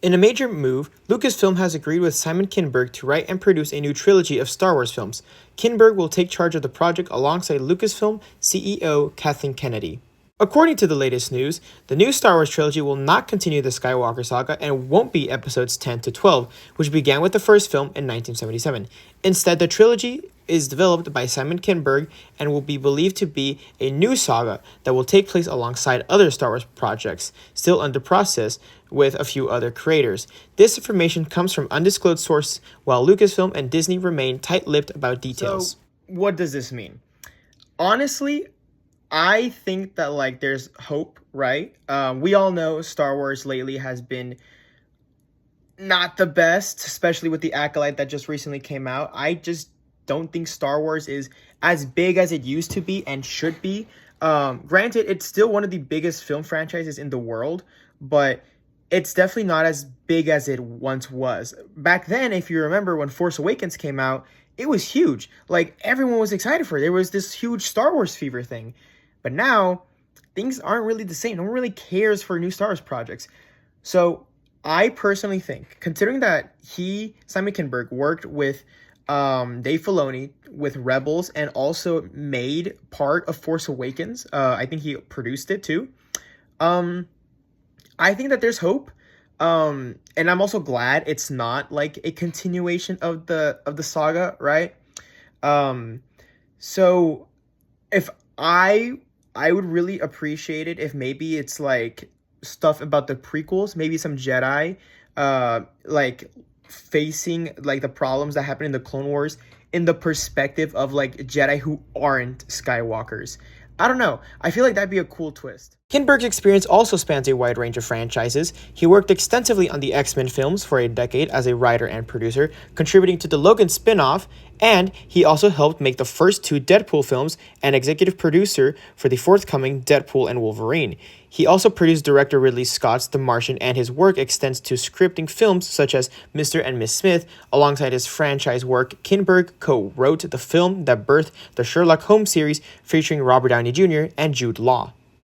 In a major move, Lucasfilm has agreed with Simon Kinberg to write and produce a new trilogy of Star Wars films. Kinberg will take charge of the project alongside Lucasfilm CEO Kathleen Kennedy. According to the latest news, the new Star Wars trilogy will not continue the Skywalker saga and won't be episodes 10 to 12, which began with the first film in 1977. Instead, the trilogy is developed by Simon Kinberg and will be believed to be a new saga that will take place alongside other Star Wars projects, still under process with a few other creators. This information comes from undisclosed sources, while Lucasfilm and Disney remain tight-lipped about details. So, what does this mean? Honestly, I think that there's hope, right? We all know Star Wars lately has been not the best, especially with the Acolyte that just recently came out. I just don't think Star Wars is as big as it used to be and should be. Granted, it's still one of the biggest film franchises in the world, but it's definitely not as big as it once was. Back then, if you remember when Force Awakens came out, it was huge. Everyone was excited for it. There was this huge Star Wars fever thing. But now, things aren't really the same. No one really cares for new Star Wars projects. So, I personally think, considering that Simon Kinberg, worked with Dave Filoni with Rebels and also made part of Force Awakens. I think he produced it too. I think that there's hope. And I'm also glad it's not a continuation of the saga, right? So if I would really appreciate it if maybe it's stuff about the prequels, maybe some Jedi facing the problems that happened in the Clone Wars in the perspective of Jedi who aren't Skywalkers. I don't know. I feel that'd be a cool twist. Kinberg's experience also spans a wide range of franchises. He worked extensively on the X-Men films for a decade as a writer and producer, contributing to the Logan spin-off, and he also helped make the first two Deadpool films and executive producer for the forthcoming Deadpool and Wolverine. He also produced director Ridley Scott's The Martian, and his work extends to scripting films such as Mr. and Miss Smith. Alongside his franchise work, Kinberg co-wrote the film that birthed the Sherlock Holmes series featuring Robert Downey Jr. and Jude Law.